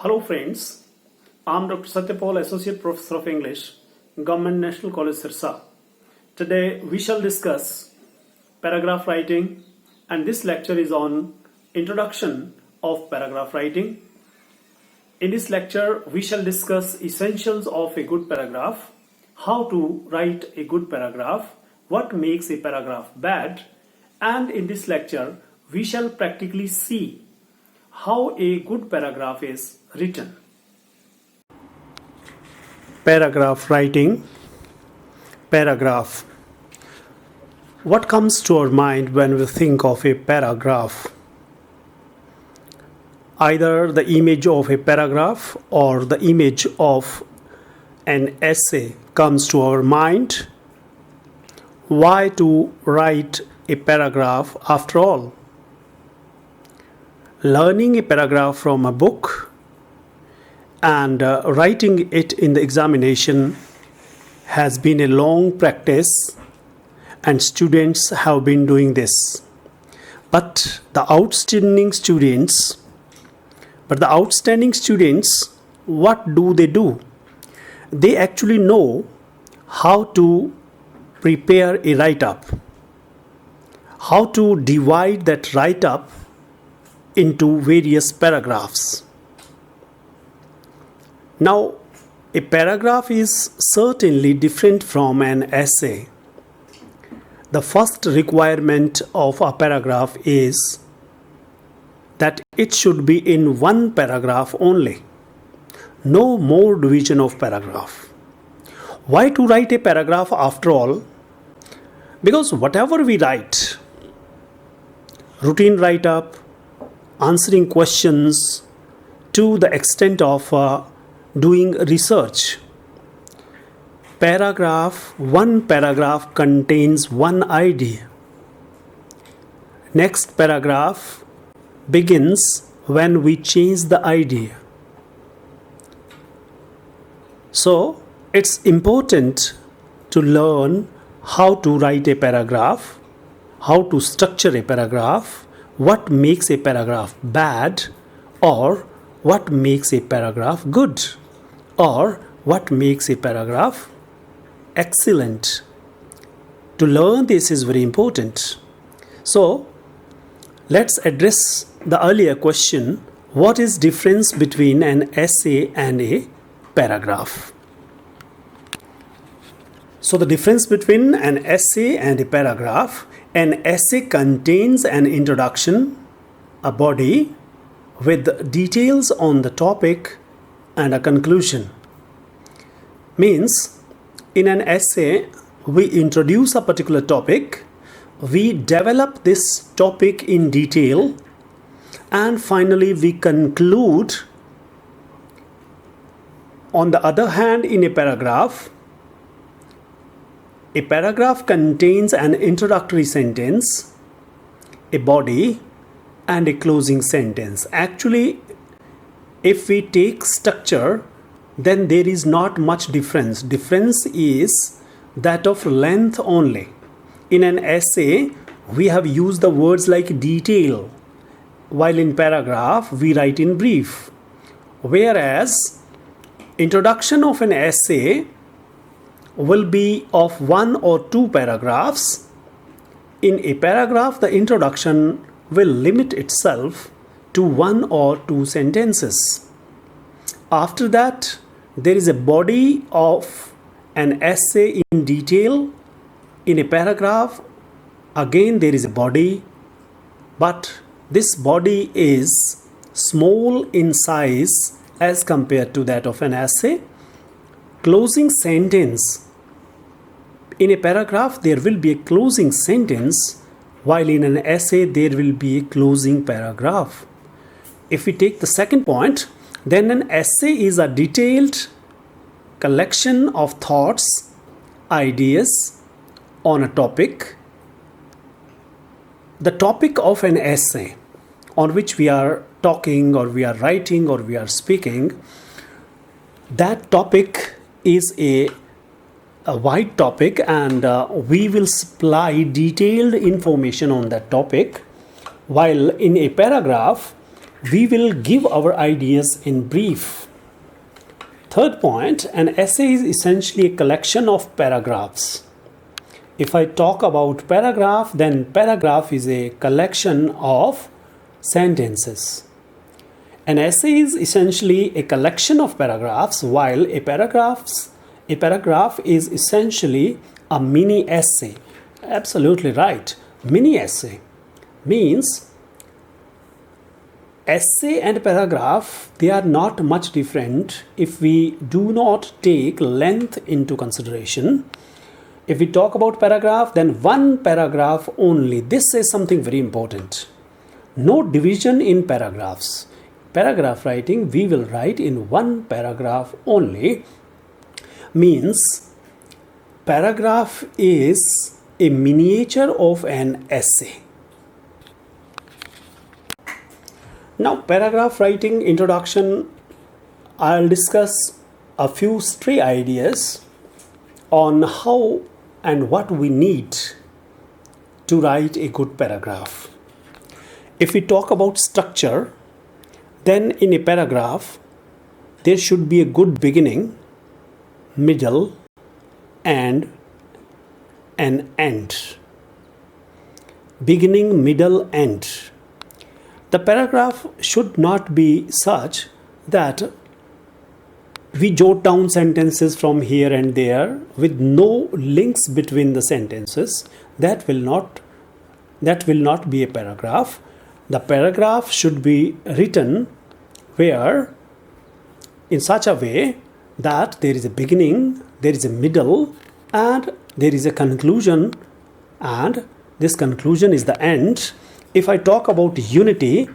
Hello friends, I'm Dr. Satyapal, Associate Professor of English, Government National College Sirsa. Today we shall discuss paragraph writing, and this lecture is on introduction of paragraph writing. In this lecture we shall discuss essentials of a good paragraph, how to write a good paragraph, what makes a paragraph bad, and in this lecture we shall practically see how a good paragraph is written. Paragraph writing. Paragraph. What comes to our mind when we think of a paragraph? Either the image of a paragraph or the image of an essay comes to our mind. Why to write a paragraph after all? Learning a paragraph from a book and writing it in the examination has been a long practice, and students have been doing this. But the outstanding students, what do? They actually know how to prepare a write-up, how to divide that write-up into various paragraphs. Now, a paragraph is certainly different from an essay. The first requirement of a paragraph is that it should be in one paragraph only. No more division of paragraph. Why to write a paragraph after all? Because whatever we write, routine write-up, answering questions, to the extent of doing research, one paragraph contains one idea. Next paragraph begins when we change the idea. So it's important to learn how to write a paragraph, how to structure a paragraph, what makes a paragraph bad, or what makes a paragraph good, or what makes a paragraph excellent. To learn this is very important. So let's address the earlier question: what is difference between an essay and a paragraph? So the difference between an essay and a paragraph: an essay contains an introduction, a body with details on the topic, and a conclusion. Means, in an essay, we introduce a particular topic, we develop this topic in detail, and finally we conclude. On the other hand, in a paragraph contains an introductory sentence, a body, and a closing sentence. Actually, if we take structure, then there is not much difference. Difference is that of length only. In an essay, we have used the words like detail, while in paragraph, we write in brief. Whereas, introduction of an essay will be of one or two paragraphs. In a paragraph, the introduction will limit itself to one or two sentences. After that, there is a body of an essay in detail. In a paragraph, again there is a body, but this body is small in size as compared to that of an essay. Closing sentence. In a paragraph, there will be a closing sentence, while in an essay, there will be a closing paragraph. If we take the second point, then an essay is a detailed collection of thoughts, ideas on a topic. The topic of an essay on which we are talking, or we are writing, or we are speaking, that topic is a wide topic, and we will supply detailed information on that topic. While in a paragraph, We will give our ideas in brief. Third point, an essay is essentially a collection of paragraphs. If I talk about paragraph, then paragraph is a collection of sentences. An essay is essentially a collection of paragraphs, while a paragraph is essentially a mini essay. Absolutely right. Mini essay means essay and paragraph, they are not much different if we do not take length into consideration. If we talk about paragraph, then one paragraph only. This is something very important. No division in paragraphs. Paragraph writing, we will write in one paragraph only. Means paragraph is a miniature of an essay. Now, paragraph writing introduction, I'll discuss a few stray ideas on how and what we need to write a good paragraph. If we talk about structure, then in a paragraph, there should be a good beginning, middle, and an end. Beginning, middle, end. The paragraph should not be such that we jot down sentences from here and there with no links between the sentences. That will not be a paragraph. The paragraph should be written where in such a way that there is a beginning, there is a middle, and there is a conclusion, and this conclusion is the end. If I talk about unity,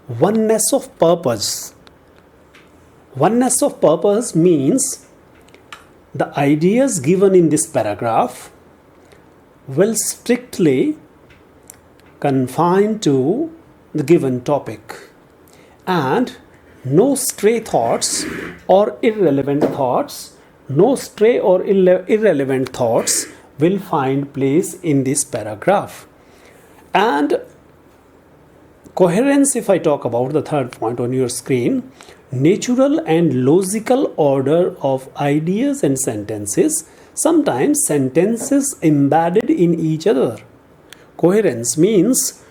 oneness of purpose. Oneness of purpose means the ideas given in this paragraph will strictly confine to the given topic, and no stray thoughts or irrelevant thoughts, will find place in this paragraph. And coherence, if I talk about the third point on your screen, natural and logical order of ideas and sentences, sometimes sentences embedded in each other. Coherence means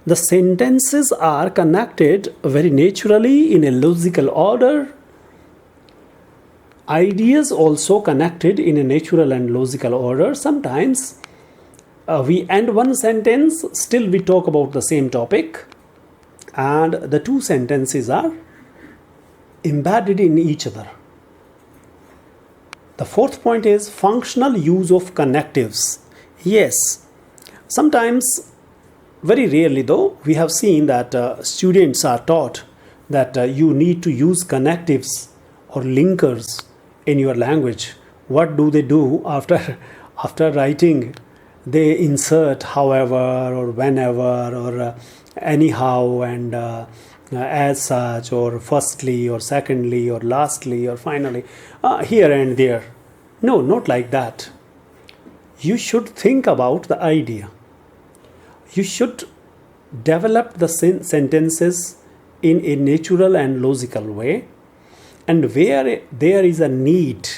the sentences are connected very naturally in a logical order. Ideas also connected in a natural and logical order. Sometimes we end one sentence, still we talk about the same topic, and the two sentences are embedded in each other. The fourth point is functional use of connectives. Yes, sometimes, very rarely though, we have seen that students are taught that you need to use connectives or linkers in your language. What do they do after writing? They insert however or whenever or anyhow and as such or firstly or secondly or lastly or finally, here and there. No, not like that. You should think about the idea. You should develop the sentences in a natural and logical way, and where there is a need,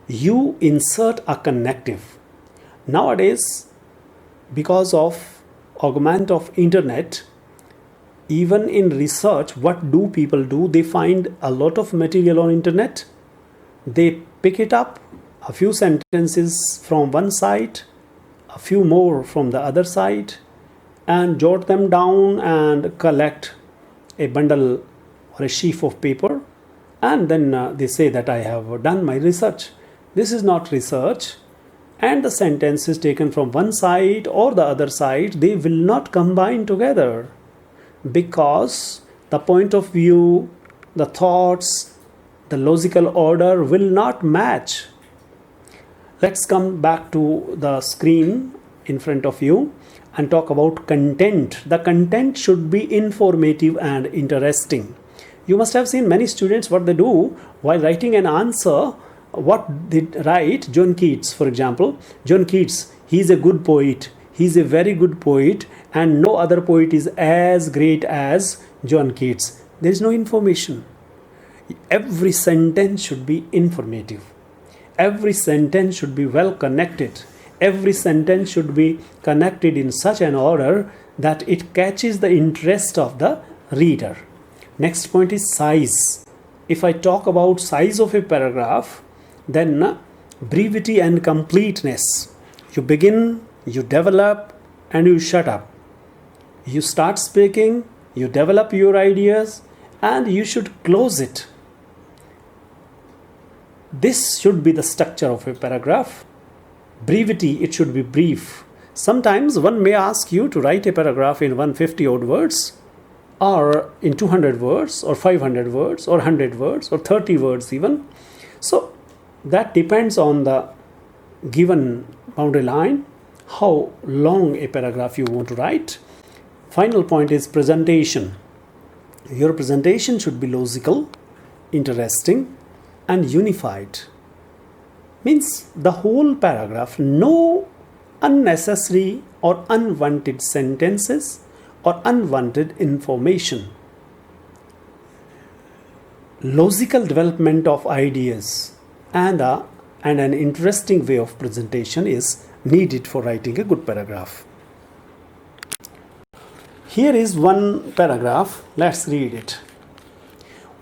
you insert a connective. Nowadays, because of augment of internet, even in research, what do people do? They find a lot of material on internet. They pick it up, a few sentences from one side, a few more from the other side, and jot them down and collect a bundle or a sheaf of paper, and then they say that I have done my research. This is not research, and the sentences taken from one side or the other side, they will not combine together because the point of view, the thoughts, the logical order will not match. Let's come back to the screen in front of you and talk about content. The content should be informative and interesting. You must have seen many students what they do while writing an answer. What they write, John Keats, for example. John Keats, he is a good poet. He's a very good poet, and no other poet is as great as John Keats. There is no information. Every sentence should be informative. Every sentence should be well connected. Every sentence should be connected in such an order that it catches the interest of the reader. Next point is size. If I talk about size of a paragraph, then brevity and completeness. You begin, you develop, and you shut up. You start speaking, you develop your ideas, and you should close it. This should be the structure of a paragraph. Brevity, it should be brief. Sometimes one may ask you to write a paragraph in 150 odd words, or in 200 words, or 500 words, or 100 words, or 30 words even. So that depends on the given boundary line, how long a paragraph you want to write. Final point is presentation. Your presentation should be logical, interesting, and unified. Means the whole paragraph, no unnecessary or unwanted sentences or unwanted information. Logical development of ideas and an interesting way of presentation is needed for writing a good paragraph. Here is one paragraph. Let's read it.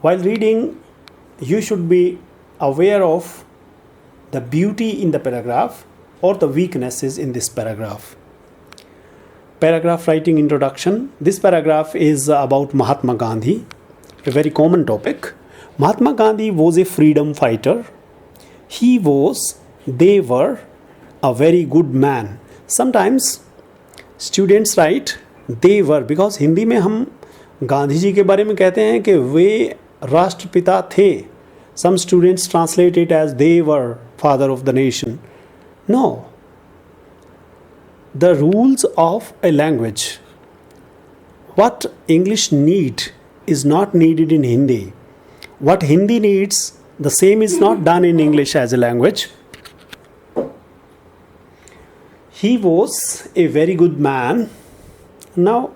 While reading, you should be aware of the beauty in the paragraph or the weaknesses in this paragraph. Paragraph writing introduction. This paragraph is about Mahatma Gandhi, a very common topic. Mahatma Gandhi was a freedom fighter. They were a very good man. Sometimes students write they were because Hindi में हम गांधी जी के बारे में कहते हैं कि वे राष्ट्रपिता थे. Some students translate it as they were father of the nation. No. The rules of a language. What English need is not needed in Hindi. What Hindi needs, the same is not done in English as a language. He was a very good man. Now,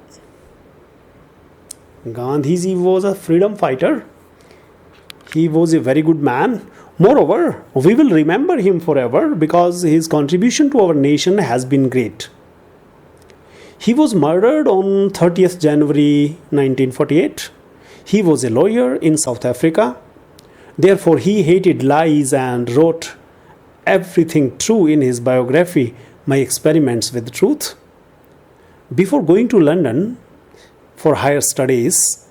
Gandhiji was a freedom fighter. He was a very good man. Moreover, we will remember him forever because his contribution to our nation has been great. He was murdered on 30th January 1948. He was a lawyer in South Africa. Therefore, he hated lies and wrote everything true in his biography, My Experiments with Truth. Before going to London for higher studies,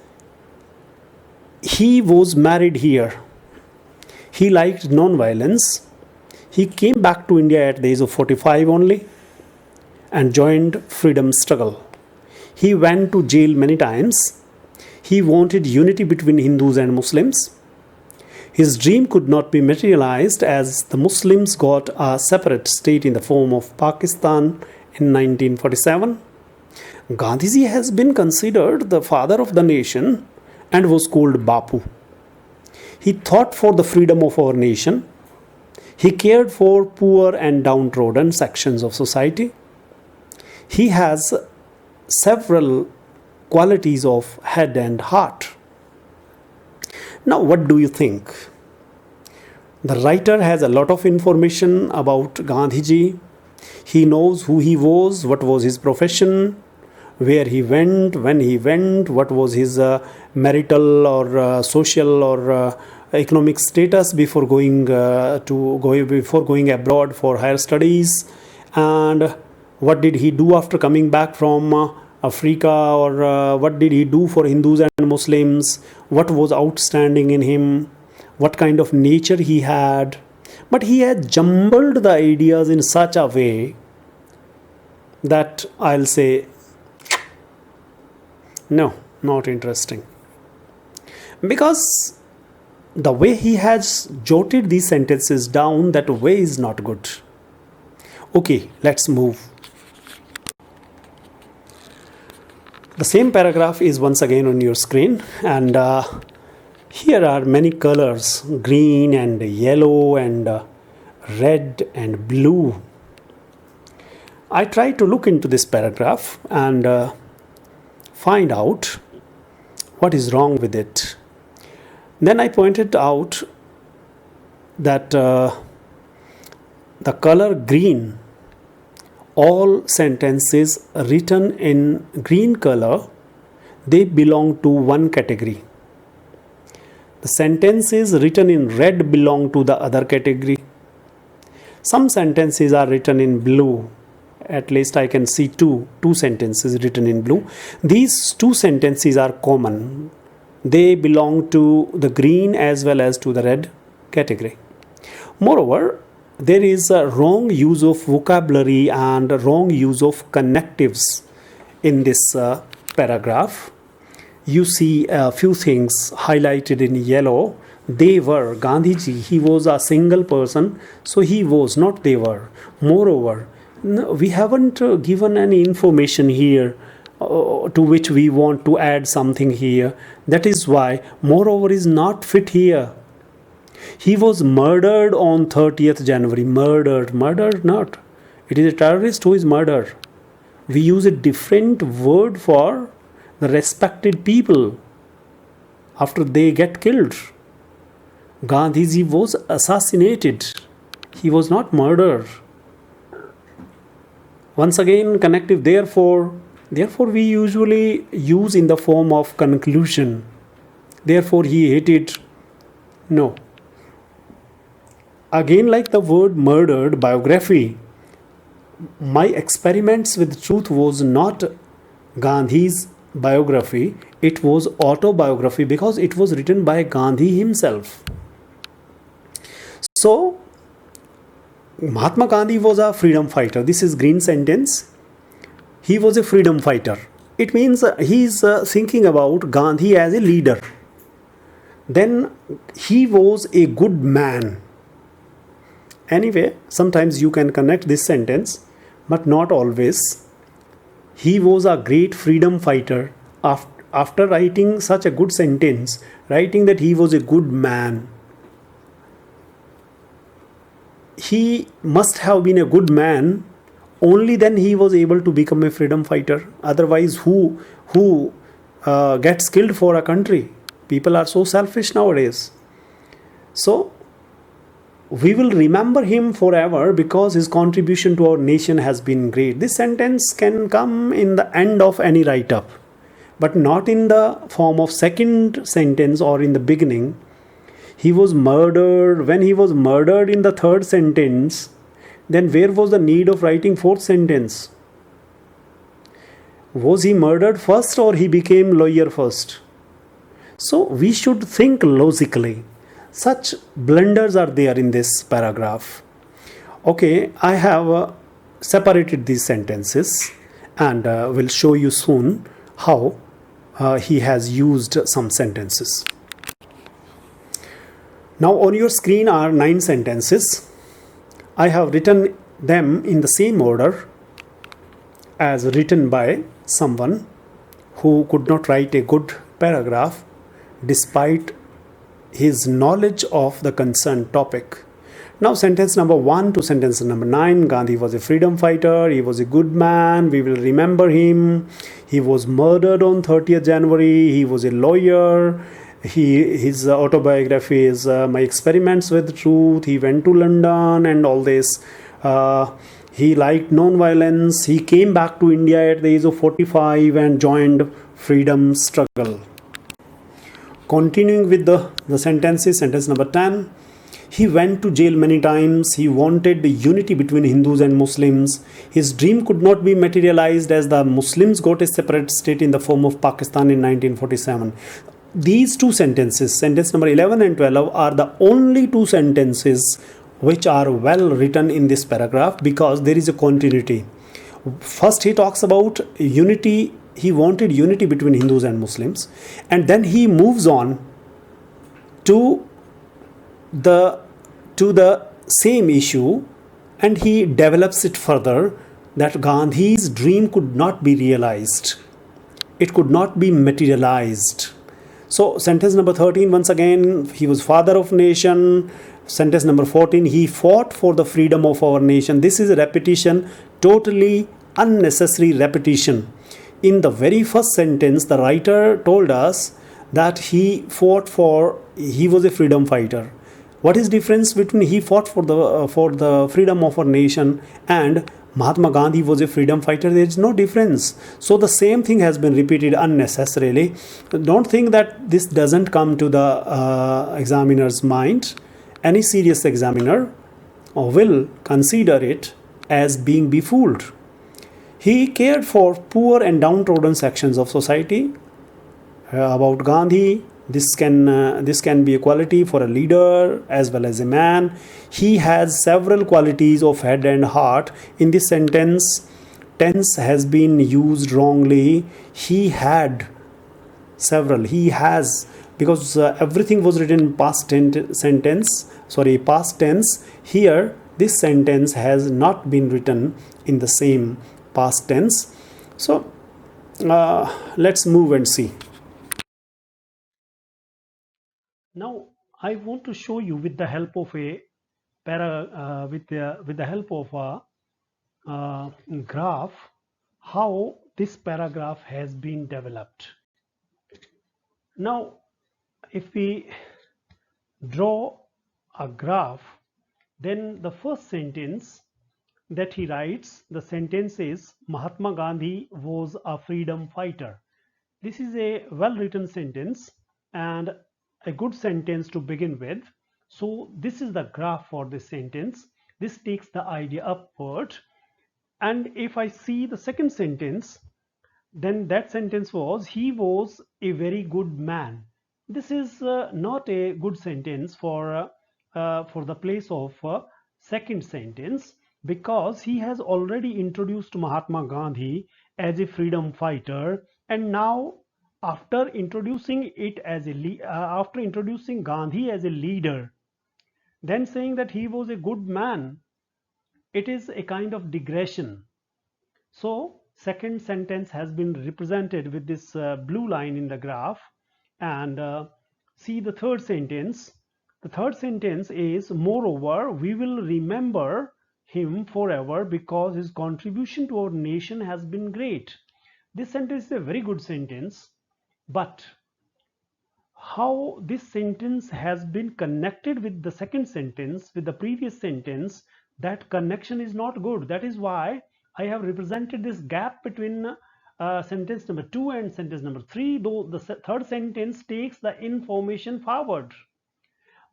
he was married here. He liked non-violence. He came back to India at the age of 45 only and joined freedom struggle. He went to jail many times. He wanted unity between Hindus and Muslims. His dream could not be materialized as the Muslims got a separate state in the form of Pakistan in 1947. Gandhiji has been considered the father of the nation and was called Bapu. He fought for the freedom of our nation. He cared for poor and downtrodden sections of society. He has several qualities of head and heart. Now, what do you think? The writer has a lot of information about Gandhiji. He knows who he was, what was his profession, where he went, when he went, what was his marital or social or economic status before going abroad for higher studies, and what did he do after coming back from Africa, or what did he do for Hindus and Muslims, what was outstanding in him, what kind of nature he had. But he had jumbled the ideas in such a way that I'll say, no, not interesting. Because the way he has jotted these sentences down, that way is not good. Okay, let's move. The same paragraph is once again on your screen, and here are many colors, green and yellow and red and blue. I tried to look into this paragraph and find out what is wrong with it. Then I pointed out that the color green, all sentences written in green color, they belong to one category. The sentences written in red belong to the other category. Some sentences are written in blue. At least I can see two sentences written in blue. These two sentences are common. They belong to the green as well as to the red category. Moreover, there is a wrong use of vocabulary and a wrong use of connectives in this paragraph. You see a few things highlighted in yellow. They were. Gandhiji, he was a single person, so he was, not they were. Moreover, we haven't given any information here to which we want to add something here. That is why moreover is not fit here. He was murdered on 30th January. Murdered not. It is a terrorist who is murdered. We use a different word for the respected people after they get killed. Gandhiji was assassinated. He was not murdered. Once again, connective therefore we usually use in the form of conclusion. Therefore he hated. No. Again, like the word murdered, biography. My experiments with truth was not Gandhi's biography. It was autobiography because it was written by Gandhi himself. So, Mahatma Gandhi was a freedom fighter. This is green sentence. He was a freedom fighter. It means he is thinking about Gandhi as a leader. Then he was a good man. Anyway, sometimes you can connect this sentence, but not always. He was a great freedom fighter. After writing such a good sentence, writing that he was a good man, he must have been a good man. Only then he was able to become a freedom fighter. Otherwise, who gets killed for a country? People are so selfish nowadays. So, we will remember him forever because his contribution to our nation has been great. This sentence can come in the end of any write-up, but not in the form of second sentence or in the beginning. He was murdered. When he was murdered in the third sentence, then where was the need of writing fourth sentence? Was he murdered first or he became lawyer first? So we should think logically. Such blunders are there in this paragraph. Okay, I have separated these sentences and will show you soon how he has used some sentences. Now on your screen are 9 sentences. I have written them in the same order as written by someone who could not write a good paragraph despite his knowledge of the concerned topic. Now sentence number 1 to sentence number 9. Gandhi was a freedom fighter. He was a good man. We will remember him. He was murdered on 30th January. He was a lawyer. His autobiography is My Experiments with Truth. He went to London and all this. He liked non-violence. He came back to India at the age of 45 and joined freedom struggle. Continuing with the sentences, sentence number 10. He went to jail many times. He wanted the unity between Hindus and Muslims. His dream could not be materialized as the Muslims got a separate state in the form of Pakistan in 1947. These two sentences, sentence number 11 and 12, are the only two sentences which are well written in this paragraph because there is a continuity. First, he talks about unity. He wanted unity between Hindus and Muslims, and then he moves on to the same issue, and he develops it further that Gandhi's dream could not be realized. It could not be materialized. So sentence number 13, once again, he was father of nation. Sentence number 14, he fought for the freedom of our nation. This is a repetition totally unnecessary repetition. In the very first sentence, the writer told us that he was a freedom fighter. What is difference between he fought for the freedom of our nation and Mahatma Gandhi was a freedom fighter? There is no difference. So the same thing has been repeated unnecessarily. Don't think that this doesn't come to the examiner's mind. Any serious examiner will consider it as being befooled. He cared for poor and downtrodden sections of society. About Gandhi, this can be a quality for a leader as well as a man. He has several qualities of head and heart. In this sentence, tense has been used wrongly. He had several. He has, because everything was written in past tense. Here, this sentence has not been written in the same past tense. So let's move and see. Now I want to show you with the help of a with the help of a graph how this paragraph has been developed. Now if we draw a graph, then the first sentence that he writes, the sentence is Mahatma Gandhi was a freedom fighter. This is a well written sentence and a good sentence to begin with. So this is the graph for this sentence. This takes the idea upward. And if I see the second sentence, then that sentence was he was a very good man. This is not a good sentence for the place of second sentence, because he has already introduced Mahatma Gandhi as a freedom fighter, and now after introducing Gandhi as a leader, then saying that he was a good man, it is a kind of digression. So second sentence has been represented with this blue line in the graph, and see the third sentence. The third sentence is, moreover, we will remember him forever because his contribution to our nation has been great. This sentence is a very good sentence, but how this sentence has been connected with the second sentence, with the previous sentence, that connection is not good. That is why I have represented this gap between sentence number 2 and sentence number 3, though the third sentence takes the information forward.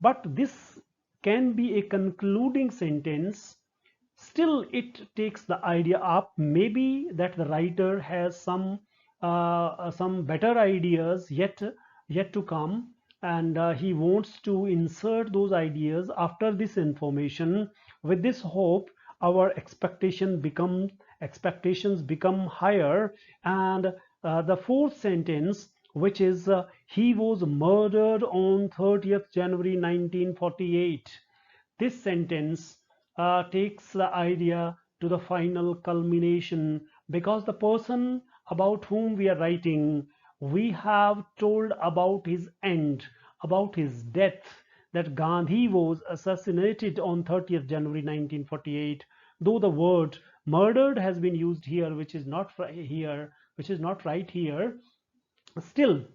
But this can be a concluding sentence. Still, it takes the idea up. Maybe that the writer has some better ideas yet to come, and he wants to insert those ideas after this information. With this hope, our expectations become higher, and the fourth sentence, which is he was murdered on 30th January 1948. This sentence takes the idea to the final culmination, because the person about whom we are writing, we have told about his end, about his death, that Gandhi was assassinated on 30th January 1948. Though the word murdered has been used here, which is not right here, still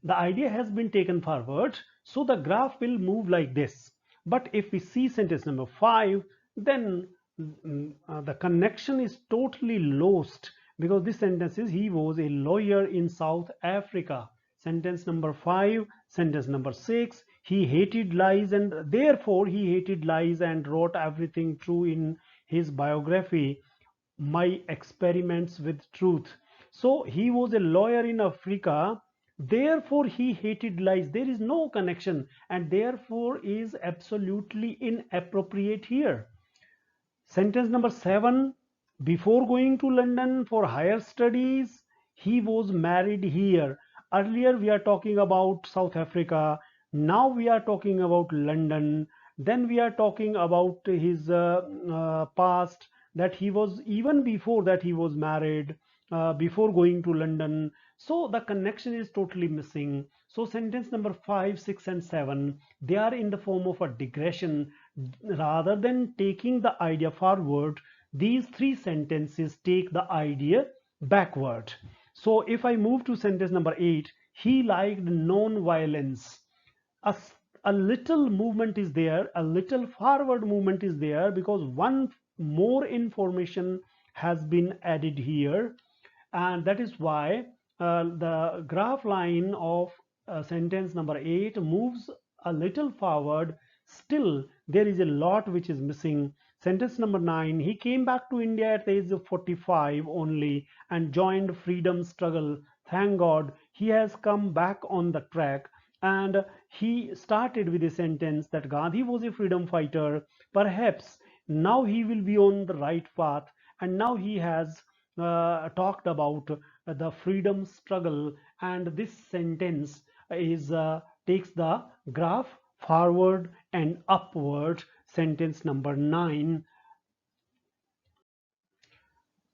the idea has been taken forward. So the graph will move like this. But if we see sentence number 5, then the connection is totally lost, because this sentence is he was a lawyer in South Africa. Sentence number 5, sentence number 6, he hated lies, and therefore he hated lies and wrote everything true in his biography, My Experiments with Truth. So he was a lawyer in Africa, therefore he hated lies. There is no connection, and therefore is absolutely inappropriate here. Sentence number 7, before going to London for higher studies, he was married here. Earlier we are talking about South Africa, now we are talking about London, then we are talking about his past, that he was, even before that he was married, before going to London. So the connection is totally missing. So sentence number 5, 6 and 7, they are in the form of a digression. Rather than taking the idea forward, these three sentences take the idea backward. So if I move to sentence number 8, he liked non-violence. A, a little movement is there, a little forward movement is there, because one more information has been added here, and that is why the graph line of sentence number 8 moves a little forward. Still there is a lot which is missing. Sentence number 9, he came back to India at the age of 45 only and joined freedom struggle. Thank God he has come back on the track. And he started with a sentence that Gandhi was a freedom fighter. Perhaps now he will be on the right path, and now he has talked about the freedom struggle, and this sentence is takes the graph forward and upward. Sentence number 9.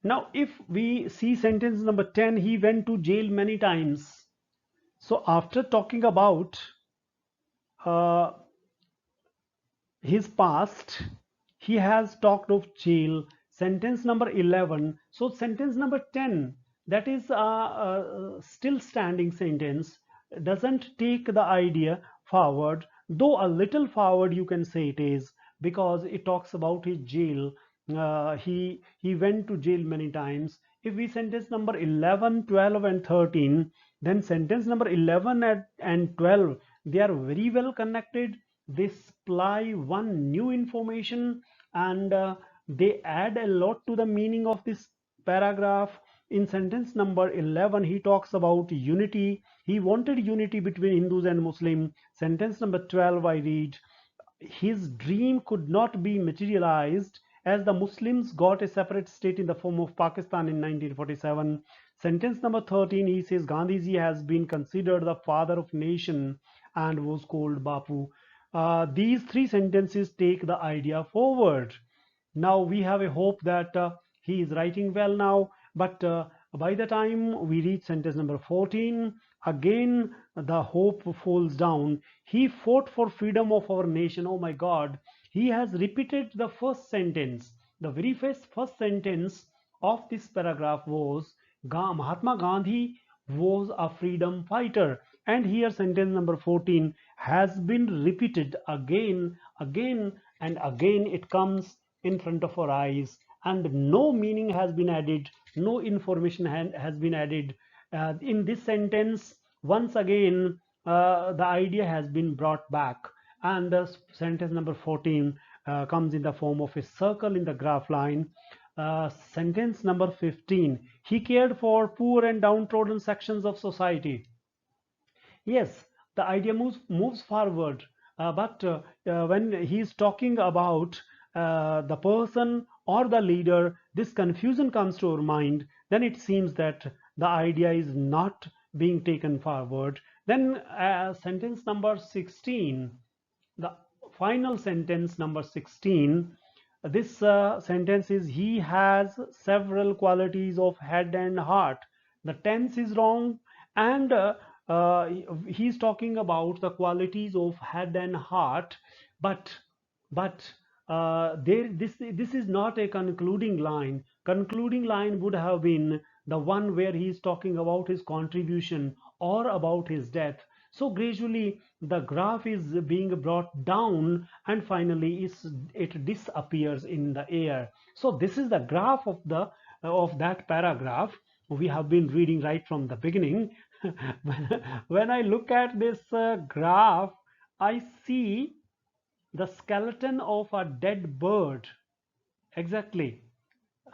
Now if we see sentence number 10, he went to jail many times. So after talking about uh, his past, he has talked of jail. Sentence number 11. So sentence number 10, that is a still standing sentence, doesn't take the idea forward, though a little forward you can say it is, because it talks about his jail. He went to jail many times. If we sentence number 11, 12 and 13, then sentence number 11 and 12, they are very well connected. They supply one new information, and they add a lot to the meaning of this paragraph. In sentence number 11, he talks about unity. He wanted unity between Hindus and Muslims. Sentence number 12, I read, his dream could not be materialized as the Muslims got a separate state in the form of Pakistan in 1947. Sentence number 13, he says Gandhiji has been considered the father of nation and was called Bapu. These three sentences take the idea forward. Now we have a hope that he is writing well now, but by the time we reach sentence number 14, again the hope falls down. He fought for freedom of our nation. Oh my God, he has repeated the first sentence. The very first sentence of this paragraph was Mahatma Gandhi was a freedom fighter, and here sentence number 14 has been repeated again and again. It comes in front of our eyes, and no meaning has been added, no information has been added in this sentence. Once again the idea has been brought back, and the sentence number 14 comes in the form of a circle in the graph line. Sentence number 15, he cared for poor and downtrodden sections of society. Yes, the idea moves forward, but when he's talking about the person or the leader, this confusion comes to our mind. Then it seems that the idea is not being taken forward. Then sentence number 16, the final sentence number 16, this sentence is he has several qualities of head and heart. The tense is wrong, and uh, he's talking about the qualities of head and heart, but this is not a concluding line. Concluding line would have been the one where he's talking about his contribution or about his death. So gradually the graph is being brought down, and finally it disappears in the air. So this is the graph of that paragraph we have been reading right from the beginning. When I look at this graph, I see the skeleton of a dead bird. Exactly.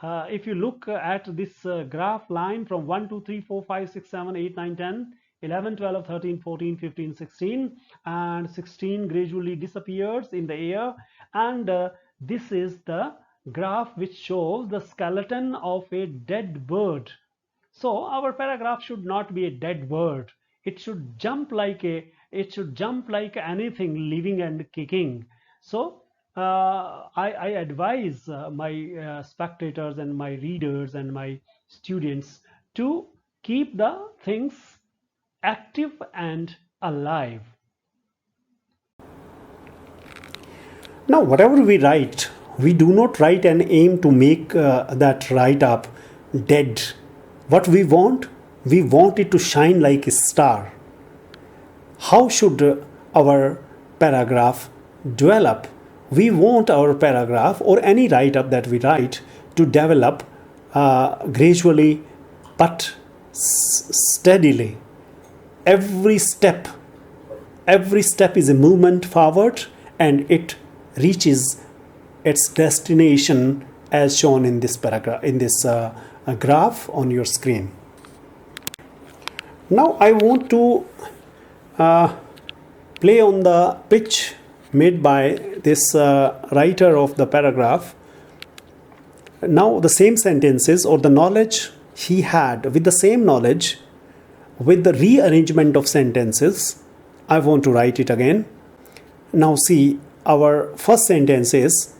If you look at this graph line from 1, 2, 3, 4, 5, 6, 7, 8, 9, 10, 11, 12, 13, 14, 15, 16, and 16 gradually disappears in the air, and this is the graph which shows the skeleton of a dead bird. So our paragraph should not be a dead bird. It should jump like anything living and kicking. So I advise my spectators and my readers and my students to keep the things active and alive. Now, whatever we write, We do not write and aim to make that write up dead. What we want it to shine like a star. How should our paragraph develop? We want our paragraph or any write up that we write to develop gradually but steadily. Every step is a movement forward, and it reaches its destination as shown in this paragraph, in this graph on your screen. Now I want to play on the pitch made by this writer of the paragraph. Now the same sentences or the knowledge he had, with the same knowledge, with the rearrangement of sentences, I want to write it again. Now see, our first sentence is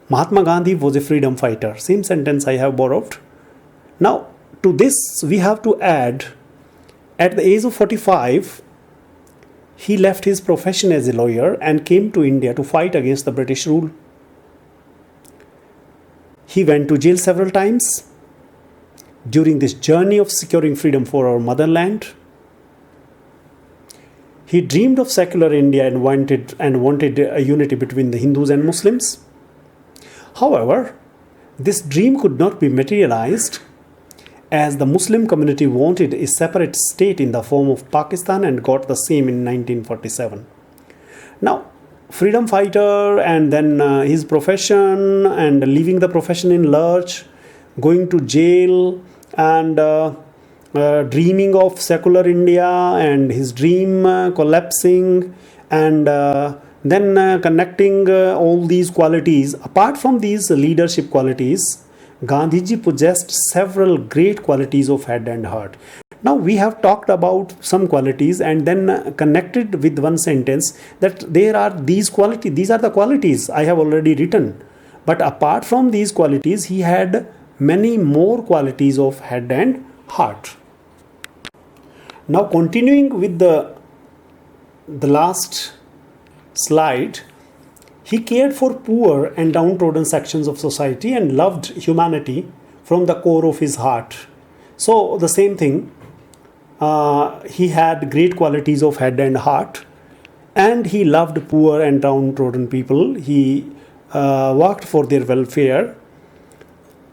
Mahatma Gandhi was a freedom fighter. Same sentence I have borrowed. Now to this we have to add, at the age of 45, he left his profession as a lawyer and came to India to fight against the British rule. He went to jail several times. During this journey of securing freedom for our motherland, he dreamed of secular India and wanted a unity between the Hindus and Muslims. However, this dream could not be materialized, as the Muslim community wanted a separate state in the form of Pakistan and got the same in 1947. Now, freedom fighter and then his profession and leaving the profession in lurch, going to jail and dreaming of secular India and his dream collapsing, and then connecting all these qualities. Apart from these leadership qualities, Gandhiji possessed several great qualities of head and heart. Now we have talked about some qualities and then connected with one sentence that there are these qualities. These are the qualities I have already written. But apart from these qualities, he had many more qualities of head and heart. Now continuing with the last slide, he cared for poor and downtrodden sections of society and loved humanity from the core of his heart. So the same thing, he had great qualities of head and heart, and he loved poor and downtrodden people. He worked for their welfare.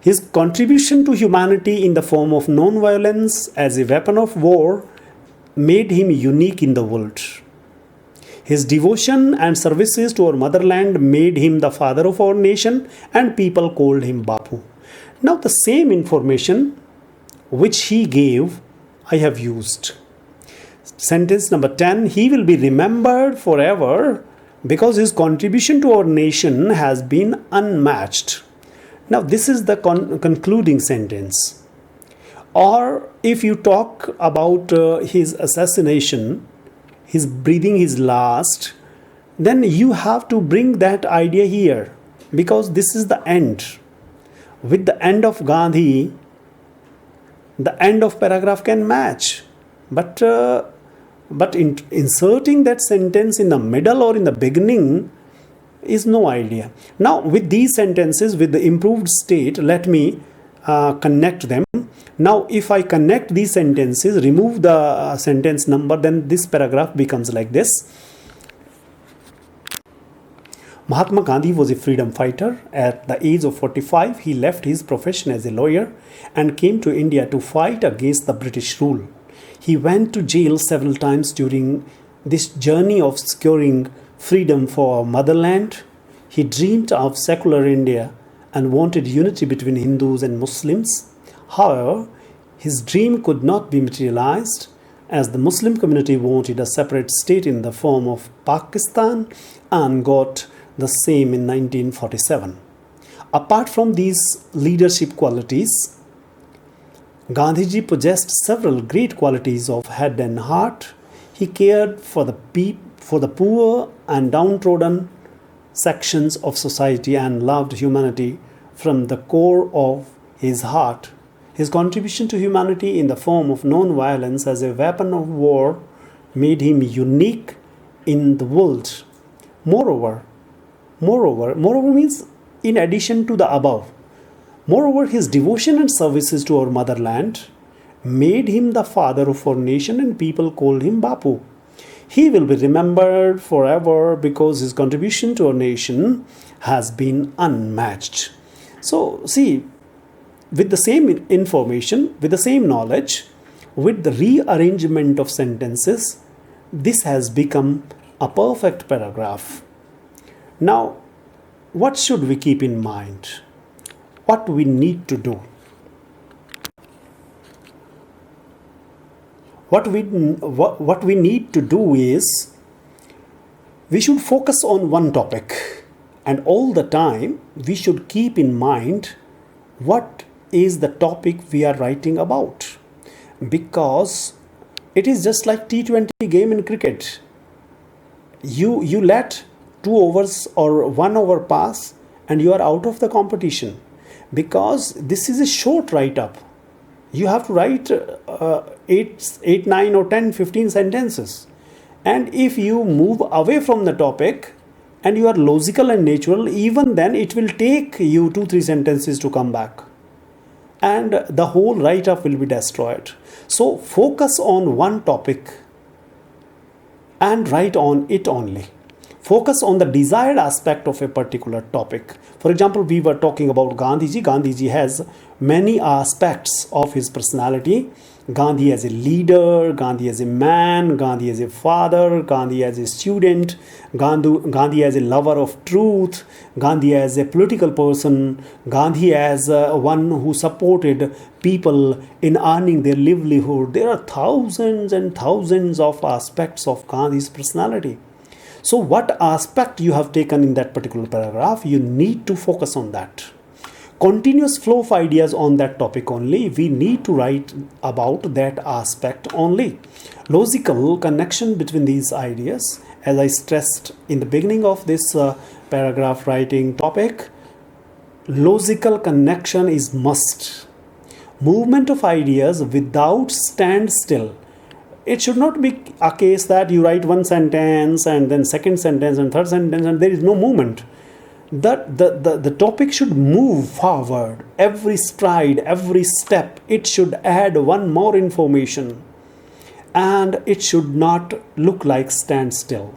His contribution to humanity in the form of non-violence as a weapon of war made him unique in the world. His devotion and services to our motherland made him the father of our nation, and people called him Bapu. Now the same information which he gave, I have used. Sentence number 10, he will be remembered forever because his contribution to our nation has been unmatched. Now this is the concluding sentence. Or if you talk about his assassination, his breathing his last, then you have to bring that idea here, because this is the end. With the end of Gandhi, the end of paragraph can match, but inserting that sentence in the middle or in the beginning is no idea. Now with these sentences, with the improved state, let me connect them. Now if I connect these sentences, remove the sentence number, then this paragraph becomes like this. Mahatma Gandhi was a freedom fighter. At the age of 45, he left his profession as a lawyer and came to India to fight against the British rule. He went to jail several times during this journey of securing freedom for our motherland. He dreamed of secular India and wanted unity between Hindus and Muslims. However, his dream could not be materialized, as the Muslim community wanted a separate state in the form of Pakistan and got the same in 1947. Apart from these leadership qualities, Gandhiji possessed several great qualities of head and heart. He cared for the poor and downtrodden sections of society and loved humanity from the core of his heart. His contribution to humanity in the form of non-violence as a weapon of war made him unique in the world. Moreover means in addition to the above. Moreover, his devotion and services to our motherland made him the father of our nation, and people called him Bapu. He will be remembered forever because his contribution to our nation has been unmatched. So, see, with the same information, with the same knowledge, with the rearrangement of sentences, this has become a perfect paragraph. Now, what should we keep in mind? What we need to do? What we need to do is, we should focus on one topic, and all the time we should keep in mind what is the topic we are writing about, because it is just like T20 game in cricket. You let 2 overs or 1 over pass and you are out of the competition, because this is a short write-up. You have to write 8, 9 or 10, 15 sentences. And if you move away from the topic and you are logical and natural, even then it will take you 2, 3 sentences to come back. And the whole write-up will be destroyed. So focus on one topic and write on it only. Focus on the desired aspect of a particular topic. For example, we were talking about Gandhiji. Gandhiji has many aspects of his personality. Gandhi as a leader, Gandhi as a man, Gandhi as a father, Gandhi as a student, Gandhi as a lover of truth, Gandhi as a political person, Gandhi as one who supported people in earning their livelihood. There are thousands and thousands of aspects of Gandhi's personality. So what aspect you have taken in that particular paragraph, you need to focus on that. Continuous flow of ideas on that topic only. We need to write about that aspect only. Logical connection between these ideas, as I stressed in the beginning of this paragraph writing topic, logical connection is must. Movement of ideas without standstill. It should not be a case that you write one sentence and then second sentence and third sentence and there is no movement. The topic should move forward. Every stride, every step, it should add one more information. And it should not look like standstill.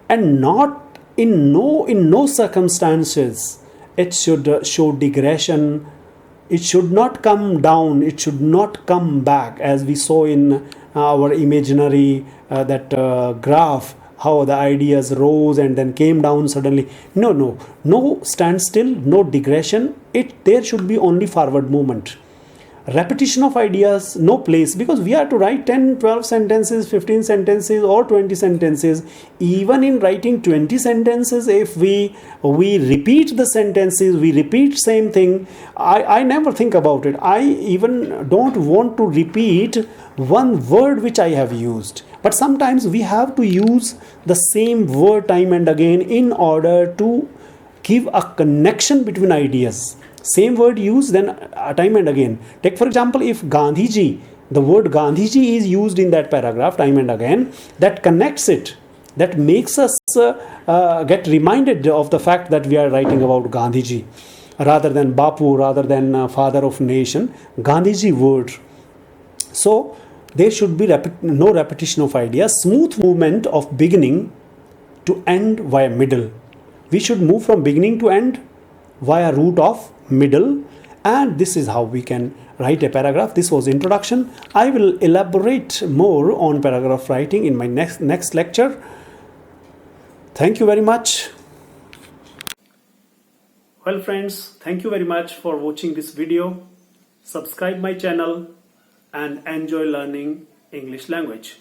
And not in no circumstances it should show digression. It should not come down. It should not come back, as we saw in our imaginary graph, how the ideas rose and then came down suddenly. No standstill, no digression. There should be only forward movement. Repetition of ideas, no place, because we are to write 10, 12 sentences, 15 sentences or 20 sentences. Even in writing 20 sentences, if we repeat the sentences, we repeat same thing, I never think about it. I even don't want to repeat one word which I have used. But sometimes we have to use the same word time and again in order to give a connection between ideas. Same word used then time and again. Take for example, if Gandhiji, the word Gandhiji is used in that paragraph time and again, that connects it, that makes us get reminded of the fact that we are writing about Gandhiji rather than Bapu, rather than father of nation. Gandhiji word. So there should be no repetition of ideas. Smooth movement of beginning to end via middle. We should move from beginning to end via root of middle, and this is how we can write a paragraph. This was introduction. I will elaborate more on paragraph writing in my next lecture. Thank you very much. Well friends, thank you very much for watching this video. Subscribe my channel and enjoy learning English language.